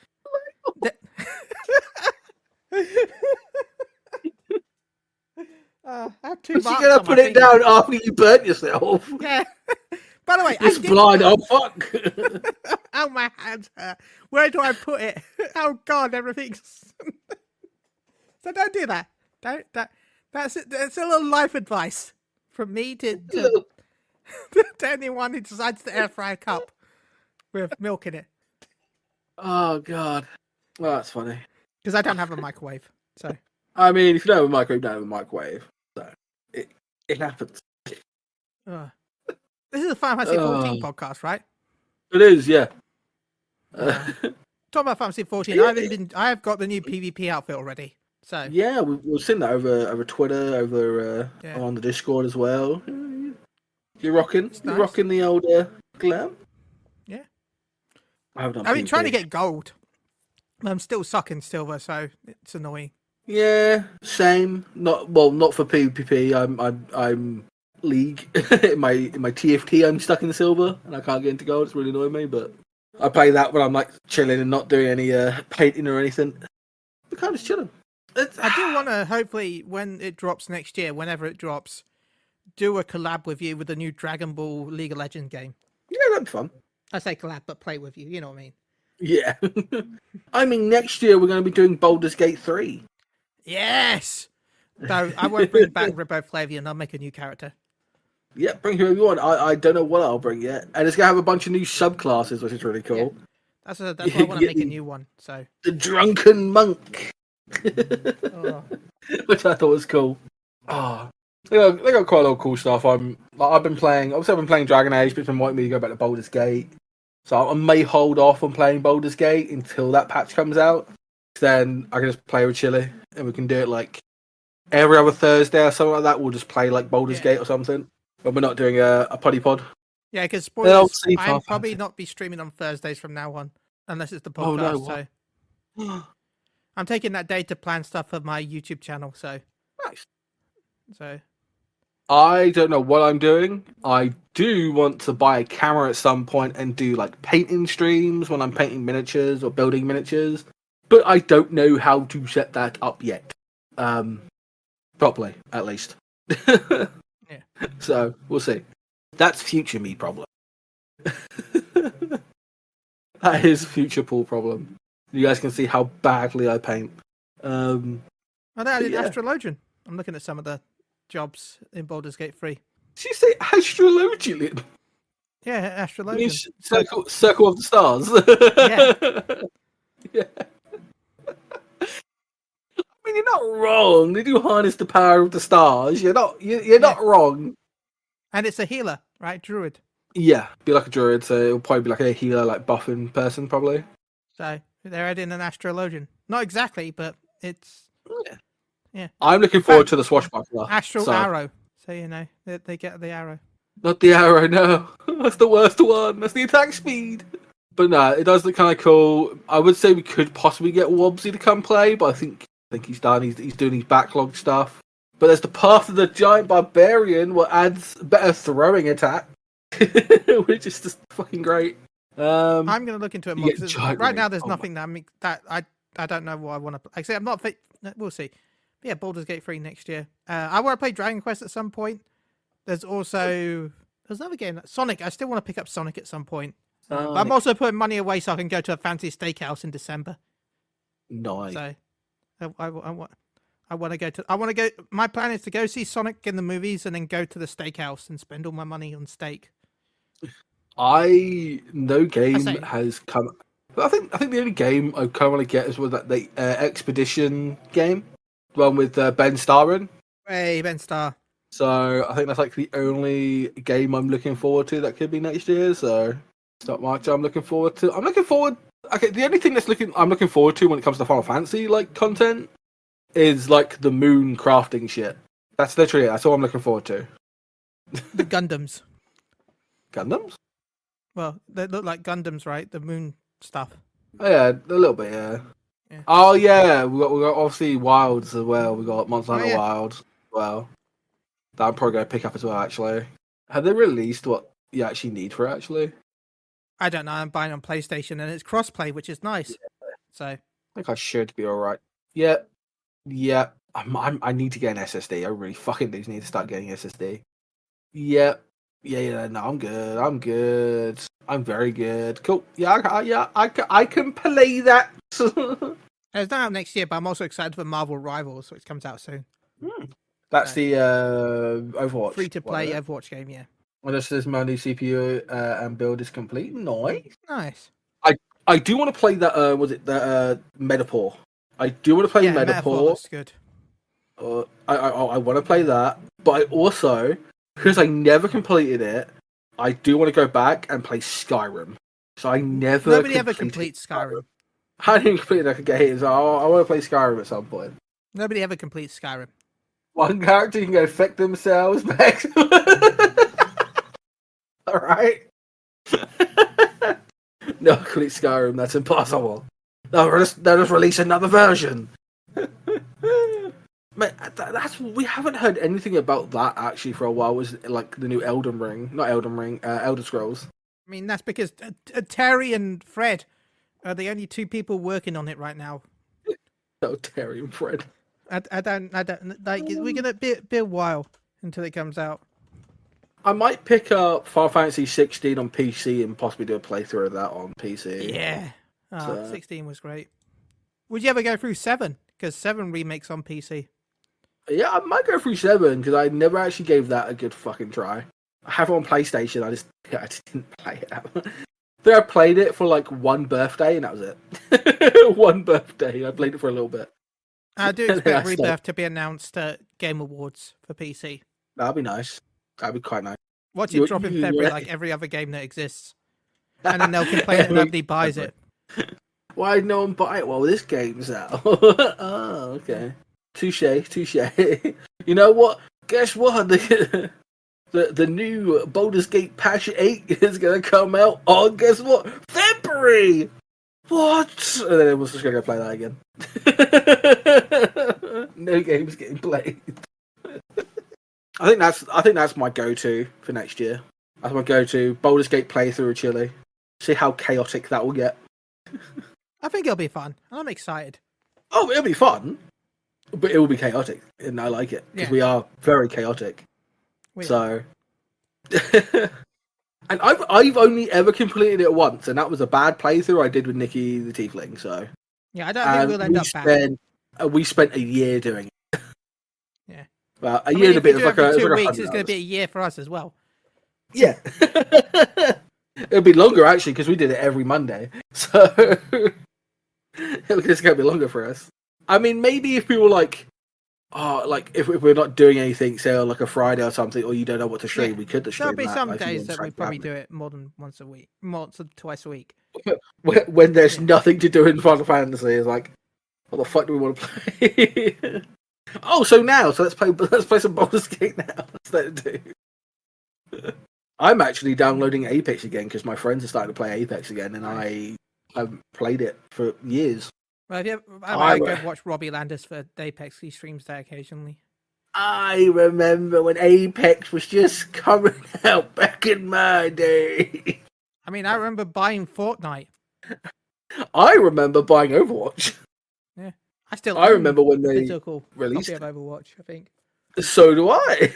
I have two You're marks gonna on put my it finger. down after you burnt yourself. Yeah. By the way, It's blind. Oh fuck. Oh, my hands hurt. Where do I put it? Oh God, everything's. So don't do that. That's it. That's a little life advice from me to anyone who decides to air fry a cup with milk in it. Oh god. Well, that's funny. Because I don't have a microwave. So I mean, if you don't have a microwave, you don't have a microwave. So it happens. This is a Final Fantasy 14 podcast, right? It is, yeah. Talking about Final Fantasy 14, I have got the new PvP outfit already. So yeah, we've seen that over Twitter, over on the Discord as well. You're rocking. It's You're nice. rocking the old glam. Yeah. I've been trying to get gold. I'm still sucking silver, so it's annoying. Yeah, same. Not for PvP. I'm League. in my TFT, I'm stuck in silver and I can't get into gold. It's really annoying me, but I play that when I'm like chilling and not doing any painting or anything. I'm kind of chilling. I do want to, hopefully, when it drops next year, whenever it drops, do a collab with you with the new Dragon Ball League of Legends game. Yeah, that'd be fun. I say collab, but play with you. You know what I mean? Yeah. I mean, next year we're going to be doing Baldur's Gate 3. Yes! No, I won't bring back Ribbo Flavian. I'll make a new character. Yeah, bring whoever you want. I don't know what I'll bring yet. And it's going to have a bunch of new subclasses, which is really cool. Yeah. That's why I want to make a new one. So The Drunken Monk. Oh. Which I thought was cool. Oh, they got quite a lot of cool stuff. I've been playing Dragon Age, but it's been wanting me to go back to Baldur's Gate. So I may hold off on playing Baldur's Gate until that patch comes out. Then I can just play with Chille, and we can do it like every other Thursday or something like that. We'll just play like Baldur's Gate or something. But we're not doing a poddy pod. Yeah, because spoilers, I'll probably not be streaming on Thursdays from now on, unless it's the podcast. So I'm taking that day to plan stuff for my YouTube channel. So nice. So I don't know what I'm doing. I do want to buy a camera at some point and do like painting streams when I'm painting miniatures or building miniatures. But I don't know how to set that up yet. Properly, at least. Yeah. So we'll see. That's future me problem. That is future Paul problem. You guys can see how badly I paint. I did Astrologian. I'm looking at some of the jobs in Baldur's Gate 3. Did you say Astrologian? Yeah, Astrologian. Circle of the Stars. Yeah. Yeah. I mean, you're not wrong. wrong. They do harness the power of the stars. You're not wrong. And it's a healer, right? Druid. Yeah, be like a druid, so it'll probably be like a healer, like buffing person, probably. So they're adding an astrologian. Not exactly, but it's yeah. I'm looking forward to the swashbuckler. Astral arrow. So they get the arrow. Not the arrow, no. That's the worst one. That's the attack speed. But no, it does look kind of cool. I would say we could possibly get Wobbsy to come play, but I think he's done. He's doing his backlog stuff. But there's the Path of the Giant Barbarian, what adds better throwing attack, which is just fucking great. I'm going to look into it more. Right now, there's oh nothing that I don't know what I want to. Actually, I'm not. We'll see. But yeah, Baldur's Gate 3 next year. I want to play Dragon Quest at some point. There's another game, Sonic. I still want to pick up Sonic at some point. But I'm also putting money away so I can go to a fancy steakhouse in December. Nice. So I want to go. My plan is to go see Sonic in the movies and then go to the steakhouse and spend all my money on steak. No game has come. I think the only game I currently get is with the Expedition game, the one with Ben Starr in. Hey, Ben Starr. So I think that's like the only game I'm looking forward to that could be next year. So it's not much I'm looking forward to. Okay, the only thing I'm looking forward to when it comes to Final Fantasy like content is like the moon crafting shit. That's literally it. That's all I'm looking forward to. The Gundams. Gundams? Well, they look like Gundams, right? The moon stuff. Oh, yeah, a little bit, yeah. Oh yeah, we got obviously Wilds as well. We got Monster Hunter Wilds as well. That I'm probably gonna pick up as well. Actually, have they released what you actually need for it? Actually, I don't know. I'm buying on PlayStation and it's crossplay, which is nice. Yeah. So I think I should be all right. Yeah. I need to get an SSD. I really fucking do need to start getting SSD. Yeah. No, I'm good. I'm very good. Cool. I can play that. It's not out next year, but I'm also excited for Marvel Rivals, which comes out soon. That's the Overwatch free-to-play Overwatch game, yeah. Well, this is my new CPU and build is complete. Nice. I do want to play that. Was it the Metapore? I do want to play Metapore. That's good. I want to play that, but I also, because I never completed it, I do want to go back and play Skyrim. So nobody ever completes Skyrim. I didn't complete it. Okay, so I want to play Skyrim at some point. Nobody ever completes Skyrim. One character can go affect themselves back. All right. No, complete Skyrim. That's impossible. They'll just release another version. Man, we haven't heard anything about that actually for a while. Was it like the new Elder Scrolls? I mean, that's because Terry and Fred are the only two people working on it right now. Oh, Terry and Fred. I don't like. We're gonna be a while until it comes out. I might pick up Final Fantasy 16 on PC and possibly do a playthrough of that on PC. Yeah, 16 was great. Would you ever go through 7? Because 7 remakes on PC. Yeah, I might go through 7 because I never actually gave that a good fucking try. I have it on PlayStation. I just didn't play it out. I played it for like one birthday and that was it. One birthday. I played it for a little bit. I do expect Rebirth to be announced at Game Awards for PC. That'd be nice. That'd be quite nice. Watch it drop in February like every other game that exists. And then they'll complain that nobody buys it. Why no one buy it? Well, this game's out. Oh, okay. Touche. You know what? Guess what? The new Baldur's Gate Patch 8 is going to come out on, guess what? February! What? And then everyone's just going to go play that again. No games getting played. I think that's my go-to for next year. That's my go-to. Baldur's Gate playthrough of Chille. See how chaotic that will get. I think it'll be fun. I'm excited. Oh, it'll be fun. But it will be chaotic. And I like it. Because we are very chaotic. So... And I've only ever completed it once, and that was a bad playthrough I did with Nikki the Tiefling, so... Yeah, I don't think we'll end up bad. We spent a year doing it. Yeah. Well, a year and a bit. It's like 2 weeks, it's going to be a year for us as well. Yeah. It'll be longer, actually, because we did it every Monday. So... it's going to be longer for us. I mean, maybe if we were, like, like if we're not doing anything, say on like a Friday or something, or you don't know what to stream, Yeah. we could There'll stream be that. some if you days want that we to probably happen. do it more than once a week, twice a week. When there's Yeah. nothing to do in Final Fantasy, it's like, what the fuck do we want to play? Oh, so let's play some Baldur's Gate now. Let's do. I'm actually downloading Apex again because my friends are starting to play Apex again, and I haven't played it for years. Well, I go watch Robbie Landis for Apex. He streams there occasionally. I remember when Apex was just coming out back in my day. I mean, I remember buying Fortnite. I remember buying Overwatch. Yeah, I still. I own remember when a they physical released copy of Overwatch. I think. So do I.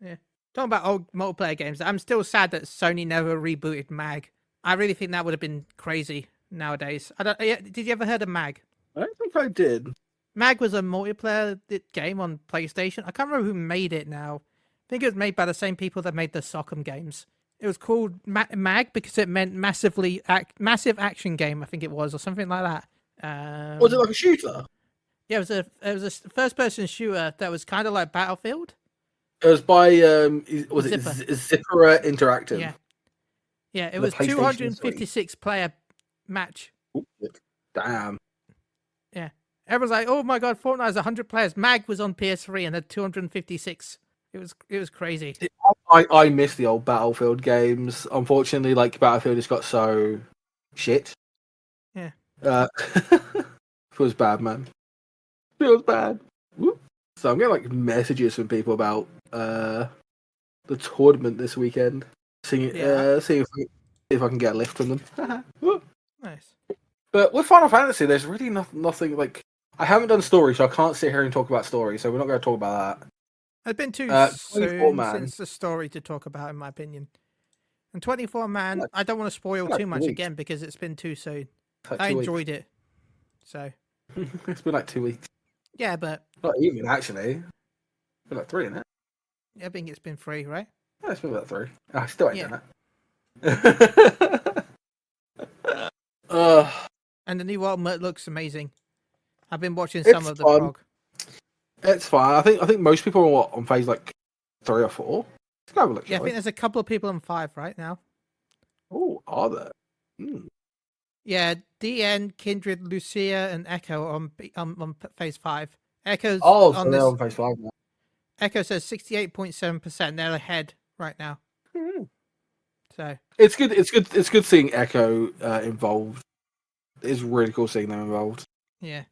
Yeah, talking about old multiplayer games. I'm still sad that Sony never rebooted MAG. I really think that would have been crazy nowadays. I don't. Yeah, did you ever heard of MAG? I don't think I did. MAG was a multiplayer game on PlayStation. I can't remember who made it now. I think it was made by the same people that made the Socom games. It was called MAG because it meant massive action game. I think it was, or something like that. Was it like a shooter? Yeah, it was a first person shooter that was kind of like Battlefield. It was by was it Zipper. Zipper Interactive? Yeah, yeah. It The was PlayStation 256 player match. Ooh, damn. Yeah, everyone's like, "Oh my god, Fortnite has 100 players." MAG was on PS3 and had 256. It was crazy. I miss the old Battlefield games. Unfortunately, like Battlefield just got so shit. Yeah. Feels bad, man. Feels bad. Whoop. So I'm getting like messages from people about the tournament this weekend. See if I can get a lift from them. Nice. But with Final Fantasy, there's really nothing like. I haven't done story, so I can't sit here and talk about story. So we're not going to talk about that. It's been too 24 soon Man. since the story to talk about, in my opinion. And 24 Man, Like- I don't want to spoil like too 2 much weeks. again because it's been too soon. Like I 2 weeks. enjoyed it. So, It's been like 2 weeks. yeah, but Not even actually. It's been like 3, isn't it? I think it's been free, right? Yeah, it's been about 3. I still ain't Yeah. done it. And the new world looks amazing. I've been watching It's some of the fun. prog. It's fine. I think most people are on phase like 3 or 4. Let's go have a look. Yeah, I think there's a couple of people on 5 right now. Oh, are there? Hmm. Yeah, DN, Kindred, Lucia, and Echo are on phase 5. Echo's Oh, so on they're this. on phase 5 now. Echo says 68.7%. They're ahead right now. Hmm. So It's good. It's good. It's good seeing Echo involved. It's really cool seeing them involved. yeah,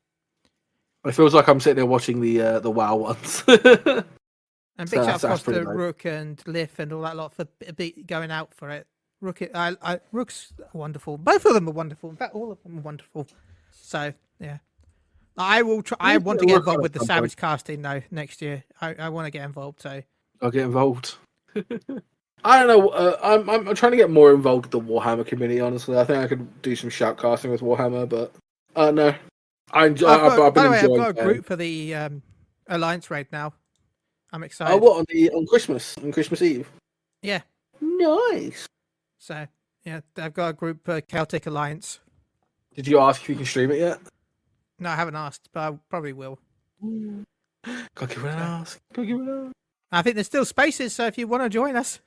It feels like I'm sitting there watching the WoW ones. and So big that's shout out pretty to nice. Rook and Liff and all that lot for going out for it. Rook's wonderful. Both of them are wonderful. In fact, all of them are wonderful. So yeah, I will try. I want to get involved with the Savage casting though next year. I want to get involved. So I'll get involved. I don't know. I'm trying to get more involved with the Warhammer community. Honestly, I think I could do some shoutcasting with Warhammer, but no. I've been by the way, I've enjoying got a group for the Alliance raid now. I'm excited. Oh, what on Christmas Eve? Yeah. Nice. So yeah, I've got a group Celtic Alliance. Did you ask if you can stream it yet? No, I haven't asked, but I probably will. Gotta give it an ask. Gotta give it an I think there's still spaces, so if you want to join us,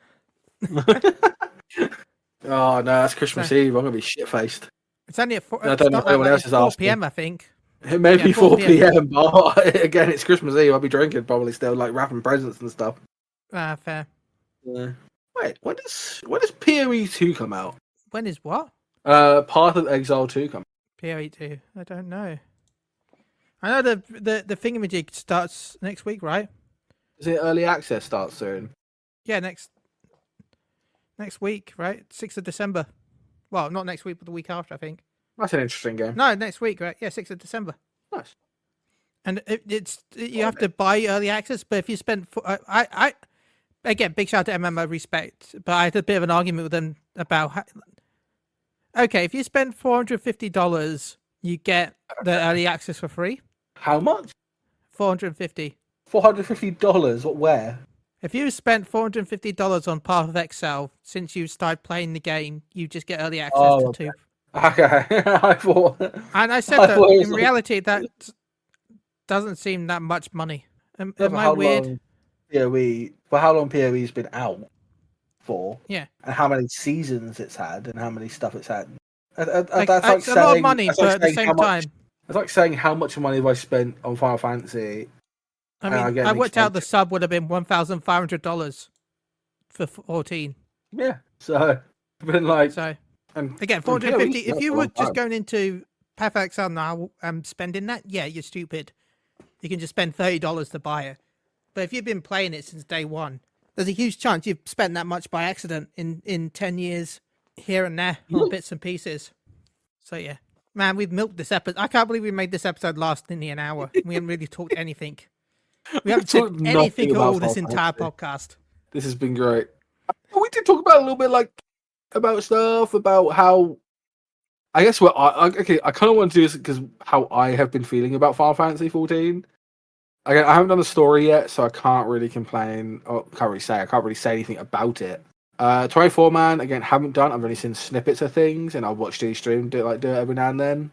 Oh no, that's Christmas So- Eve. I'm gonna be shit faced. it's only at 4. I don't know if anyone else is 4 asking. p.m. I think. It may be Yeah, 4 4 p.m. but again, it's Christmas Eve. I'll be drinking probably still, like wrapping presents and stuff. Fair. Yeah. Wait, when does PoE 2 come out? When is what? Path of Exile 2 come. PoE2. I don't know. I know the thingamajig starts next week, right? Is it early access starts soon? Yeah, next week, right? 6th of December. Well, not next week, but the week after, I think. That's an interesting game. No, next week, right? Yeah, 6th of December. Nice. And you have to buy early access, but if you spend, I again, big shout out to MMO Respect, but I had a bit of an argument with them about okay, if you spend $450, you get the early access for free. How much? $450. $450. What? Where? If you spent $450 on Path of Exile since you started playing the game, you just get early access Oh, to okay. 2. Okay, I thought. And I said I that thought it was in like- reality, that doesn't seem that much money. for Am I how weird? long PoE's been out for, Yeah. and how many seasons it's had, and how many stuff it's had. Like, That's like it's a lot of saying money, that's like but at the saying same how much. time, It's like saying how much money have I spent on Final Fantasy, I and I mean, get I an worked out the expansion. sub would have been $1,500 for 14. Yeah, so I've been like, So and again, PoE's 450. been If out you for a were long just time. going into Path XL now, spending that, yeah, you're stupid. You can just spend $30 to buy it. But if you've been playing it since day one, there's a huge chance you've spent that much by accident in 10 years here and there on bits and pieces. So yeah, man, we've milked this episode. I can't believe we made this episode last nearly an hour. We haven't really talked anything. We We've haven't said talked nothing anything at about all this Final entire Fantasy. podcast. This has been great. We did talk about a little bit like about stuff about how I guess okay. I kind of want to do this because how I have been feeling about Final Fantasy 14. Again, I haven't done the story yet, so I can't really complain. Or can't really say. I can't really say anything about it. 24 man again haven't done. I've only seen snippets of things, and I've watched the stream do it every now and then.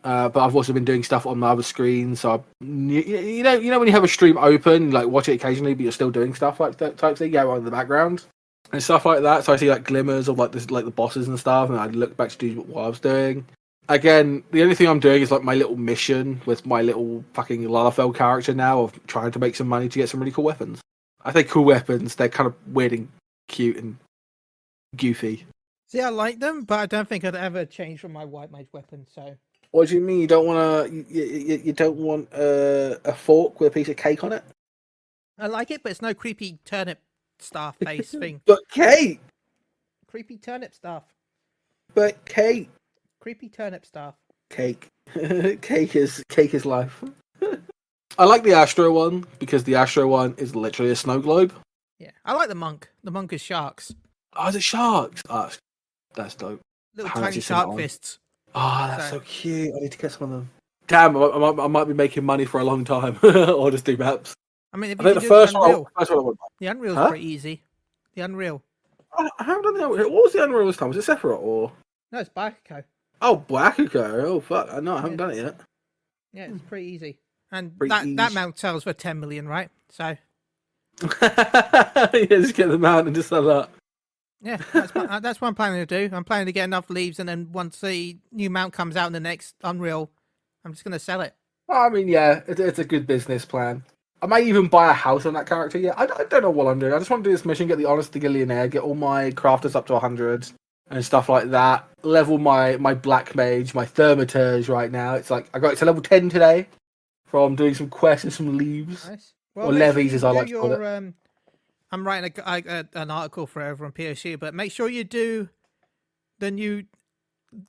But I've also been doing stuff on my other screen, so you know when you have a stream open, like watch it occasionally, but you're still doing stuff like that type thing, on in the background and stuff like that. So I see like glimmers of like this, like the bosses and stuff, and I look back to do what I was doing. Again, the only thing I'm doing is like my little mission with my little fucking Lalafell character now of trying to make some money to get some really cool weapons. I say cool weapons; they're kind of weird and cute and goofy. See, I like them, but I don't think I'd ever change from my white mage weapon. So What do you mean you don't want to? You don't want a fork with a piece of cake on it? I like it, but it's no creepy turnip staff face thing. But cake, Creepy turnip staff. but cake, Creepy turnip staff. cake, cake is life. I like the Astro one because the Astro one is literally a snow globe. Yeah, I like the monk. The monk is sharks. Oh, is it sharks? Oh, that's dope. Little haven't tiny actually seen that shark one. fists. Oh, that's so cute. I need to get some of them. Damn, I might be making money for a long time, or just do maps. I mean, if I you think can the do first the one, Unreal, I would. the Unreal's Huh? pretty easy. The Unreal. I haven't done the Unreal. What was the Unreal this time? Was it Sephiroth or? No, it's Bakugo. Oh, Bakugo. Oh, fuck. I haven't done it yet. Yeah, it's pretty easy. And Pretty that easy. mount sells for 10 million, right? So yeah, just get the mount and just sell that. yeah, that's what I'm planning to do. I'm planning to get enough leaves, and then once the new mount comes out in the next Unreal, I'm just gonna sell it. I mean, yeah, it's a good business plan. I might even buy a house on that character. Yeah, I don't know what I'm doing. I just want to do this mission, get the Honest to Gillionaire, get all my crafters up to 100 and stuff like that. Level my Black Mage, my Thermaturge right now. It's like I got it to level 10 today from doing some quests and some leaves. Nice. Or Well, make sure levies, you as I do like to call it. your. I'm writing an article for over on PSU, but make sure you do the new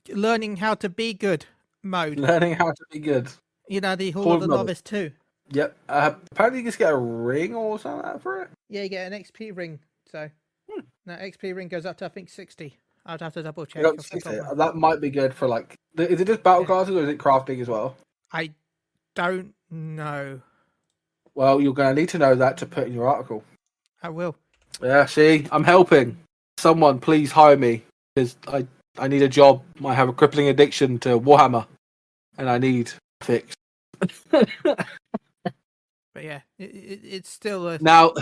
learning how to be good mode. Learning how to be good. You know, the Hall Hall of the of Novice. Novice too. Yep. Apparently you just get a ring or something like that for it. Yeah, you get an XP ring. So that XP ring goes up to I think 60. I'd have to double check. You got 60. That might be good for like. Is it just battle classes or is it crafting as well? I don't know. Well, you're going to need to know that to put in your article. I will. Yeah, see, I'm helping. Someone, please hire me because I need a job. I have a crippling addiction to Warhammer, and I need a fix. But yeah, it's still a. Now,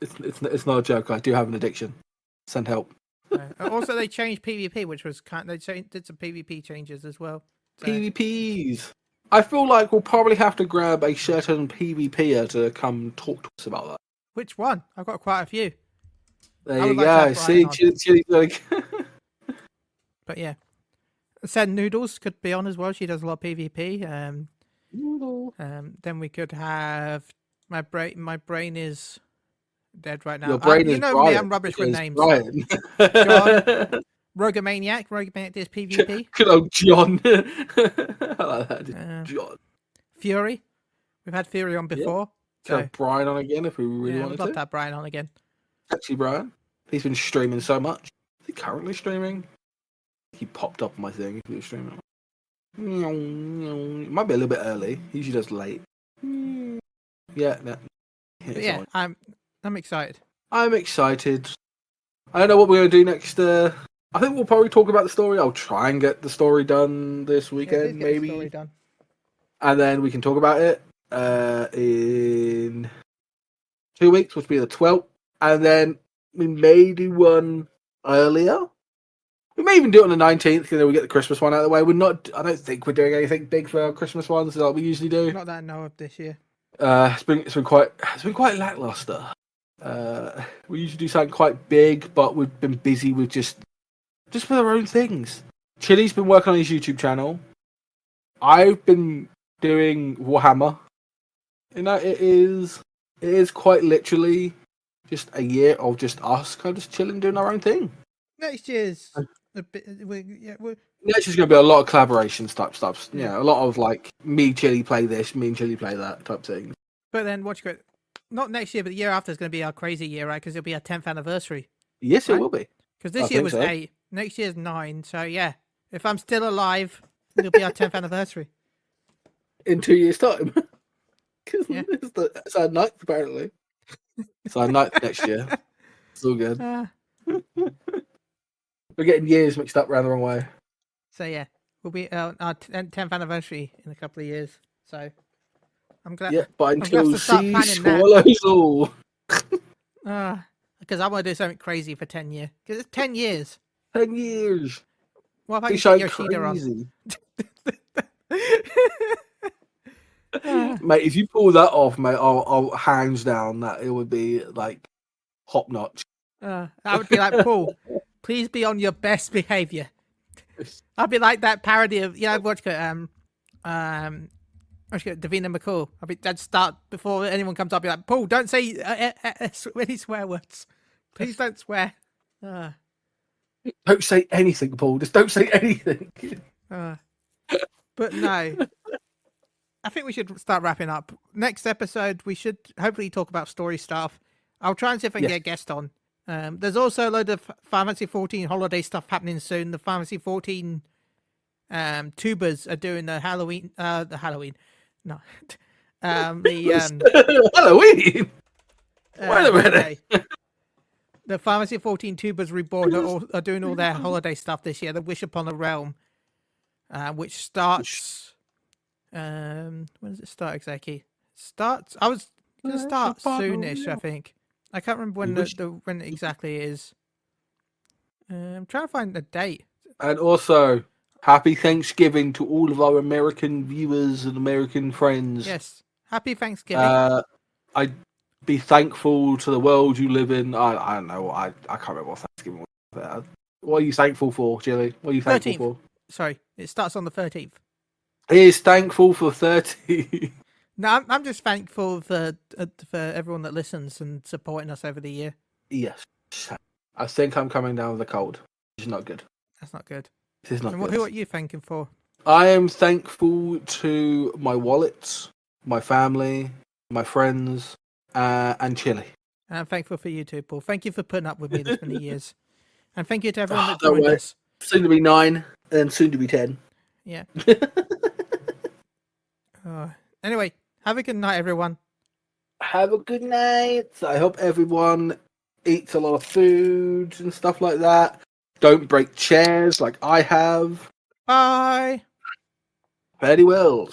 it's not a joke. I do have an addiction. Send help. Also, they changed PvP, which was did some PvP changes as well. So. PvPs. I feel like we'll probably have to grab a certain PvPer to come talk to us about that. Which one? I've got quite a few. There you go. See, Chille, like... But yeah, Said Noodles could be on as well. She does a lot of PvP. Then we could have my brain. My brain is dead right now. Your brain is you know Brian, me. I'm rubbish with names. Brian. John, Rogamaniac. Rogamaniac does PvP. Good old John. I like that. John. Fury. We've had Fury on before. So have Brian on again if we really wanted we'd love to. to have Brian on again. Actually, Brian. He's been streaming so much. Is he currently streaming? He popped up on my thing if he was streaming. It might be a little bit early. He usually does late. Yeah, no. Yeah, I'm excited. I'm excited. I don't know what we're going to do next. I think we'll probably talk about the story. I'll try and get the story done this weekend, maybe. Story done. And then we can talk about it. in 2 weeks, which will be the 12th, and then we may do one earlier. We may even do it on the 19th, because then we get the Christmas one out of the way. I don't think we're doing anything big for our Christmas ones like we usually do. Not that I know of this year. It's been quite lackluster. We usually do something quite big, but we've been busy with just with our own things. Chille's been working on his YouTube channel. I've been doing Warhammer. You know, it is quite literally just a year of just us kind of just chilling, doing our own thing. Next year's a bit. Next is going to be a lot of collaborations type stuff. Yeah. Yeah, a lot of like me, Chille play this, me and Chille play that type thing. But then not next year, but the year after is going to be our crazy year, right? Because it'll be our 10th anniversary. Yes, right? it will be. Because this year was 8. Next year's 9. So yeah, if I'm still alive, it'll be our 10th anniversary. In 2 years' time. Because Yeah. it's our 9th, apparently. It's our 9th next year. It's all good. We're getting years mixed up around the wrong way. So yeah, we'll be our 10th anniversary in a couple of years. So I'm glad. Yeah, but until to start sea planning that. swallows all. Because I want to do something crazy for 10 years. Because it's 10 years. 10 years. What about Be you so get Yoshida crazy. on? Mate, if you pull that off, mate, I'll hands down that it would be like top notch. I would be like, Paul, please be on your best behavior. I'd be like that parody of what's it, Davina McCall. I'd start before anyone comes up. Be like, Paul, don't say any swear words. Please don't swear. Don't say anything, Paul. Just don't say anything. But no, I think we should start wrapping up. Next episode, we should hopefully talk about story stuff. I'll try and see if I can get a guest on. There's also a load of Fantasy 14 holiday stuff happening soon. The Fantasy 14 tubers are doing the Halloween. No. Halloween? Wait a minute. The Fantasy 14 Tubers Reborn are doing all their holiday stuff this year. The Wish Upon a Realm, which starts... when does it start exactly? I was going to start soonish, I think. I can't remember when it exactly is. I'm trying to find the date. And also, happy Thanksgiving to all of our American viewers and American friends. Yes, happy Thanksgiving. I'd be thankful to the world you live in. I don't know. I can't remember what Thanksgiving was. What are you thankful for, Chille? What are you thankful 13th. for? Sorry, it starts on the 13th. He is thankful for 30. No, I'm just thankful for everyone that listens and supporting us over the year. Yes. I think I'm coming down with a cold. It's not good. That's not good. This is not good. Who are you thanking for? I am thankful to my wallet, my family, my friends, and Chille. And I'm thankful for you too, Paul. Thank you for putting up with me this many years. And thank you to everyone that joined us. Soon to be 9, and soon to be 10. Yeah. Anyway, have a good night, everyone. Have a good night. I hope everyone eats a lot of food and stuff like that. Don't break chairs like I have. Bye. Very well.